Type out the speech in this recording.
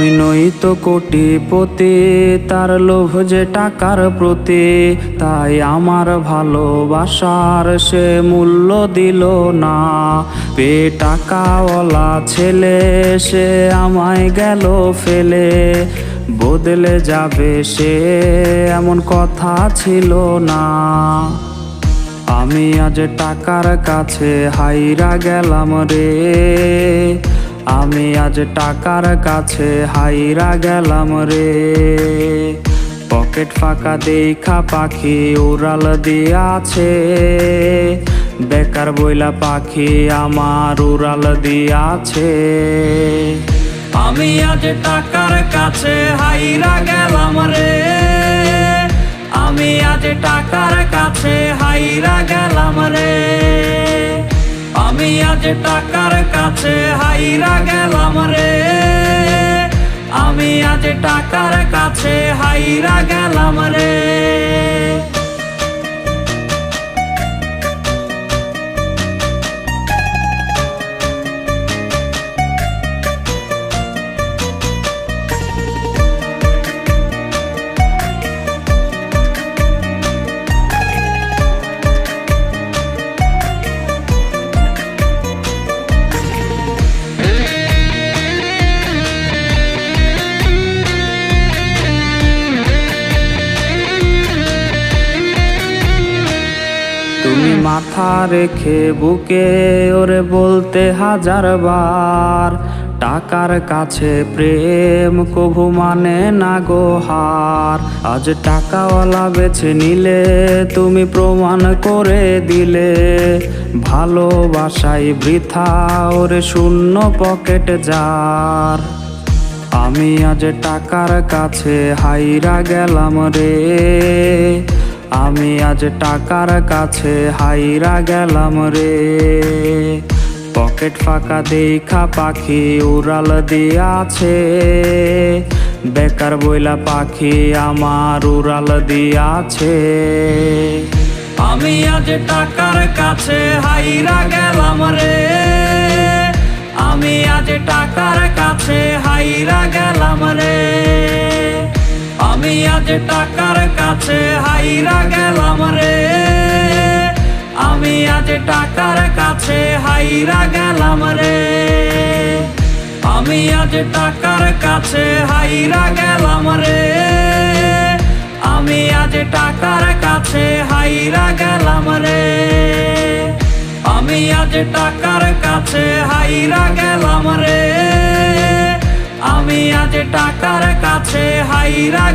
আমি নই তো কোটিপতি, তার লোভ যে টাকার প্রতি। তাই আমার ভালোবাসার সে মূল্য দিল না। টাকাওয়ালা ছেলে সে আমায় গেল ফেলে, বদলে যাবে সে এমন কথা ছিল না। আমি আজ টাকার কাছে হাইরা গেলাম রে, আমি আজ টাকার কাছে হাইরা গেলাম রে। পকেট ফাঁকা দেখা পাখি উড়াল দিয়াছে, বেকার বইলা পাখি আমার উড়াল দিয়াছে। আমি আজ টাকার কাছে হাইরা গেলাম রে, আমি আজ টাকার কাছে হাইরা গেলাম রে। আমি আজ টাকার কাছে হাইরা গেলাম রে, আমি আজ টাকার কাছে হাইরা গেলাম রে। তুমি মাথা রেখে বুকে ওরে বলতে হাজার বার, টাকার কাছে প্রেম কভু মানে না গো হার। আজ টাকাওয়ালা বেছে নিলে তুমি প্রমাণ করে দিলে, ভালোবাসাই বৃথা ওরে শূন্য পকেট যার। আমি আজ টাকার কাছে হাইরা গেলাম রে, আমি আজ টাকার কাছে হাইরা গেলাম রে। পকেট ফাঁকা দেখা পাখি উড়াল দিয়াছে, বেকার বইলা পাখি আমার উড়াল দিয়াছে। আমি আজ টাকার কাছে হাইরা গেলাম রে, আমি আজ টাকার কাছে হাইরা গেলাম রে। আমি আজ টাকার কাছে হাইরা গেলাম রে, আমি আজ টাকার কাছে হাইরা গেলাম রে। আমি আজ টাকার কাছে হাইরা গেলাম রে, আমি আজ টাকার কাছে হাইরা গেলাম রে। আমি আজ টাকার কাছে হাইরা গেলাম রে, আমি আজ টাকার কাছে হাইরা